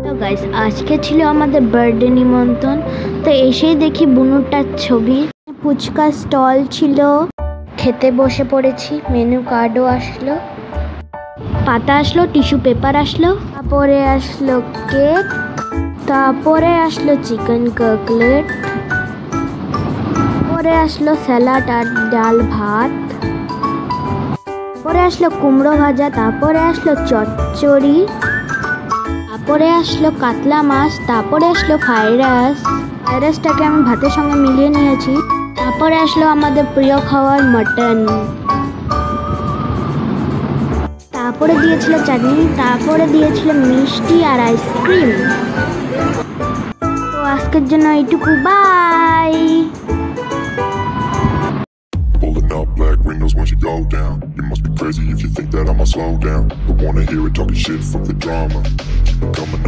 তো গাইস আজকে ছিল আমাদের বার্থডে নিমন্ত্রণ। তো এসেই দেখি বুনুরটার ছবি। ফুচকা স্টল ছিল, খেতে বসে পড়েছি। মেনু কার্ডও আসলো, পাতা আসলো, টিস্যু পেপার আসলো, তারপরে আসলো কেক, তারপরে আসলো চিকেন কাটলেট, পরে আসলো স্যালাড আর ডাল ভাত, তারপরে আসলো কুমড়ো ভাজা, তারপরে আসলো চচ্চড়ি, তারপরে আসলো কাতলা মাছ, তারপরে আসলো ফ্রাইড রাইসটাকে আমি ভাতের সঙ্গে মিলিয়ে নিয়েছি। তারপরে আসলো আমাদের প্রিয় খাবার মটন, তারপরে দিয়েছিল চাটনি, তারপরে দিয়েছিল মিষ্টি আর আইসক্রিম। তো আজকের জন্য এইটুকু, by. Pulling up black windows once you go down. You must be crazy if you think that I'ma slow down. Don't wanna hear it talking shit, fuck the drama. Keep it coming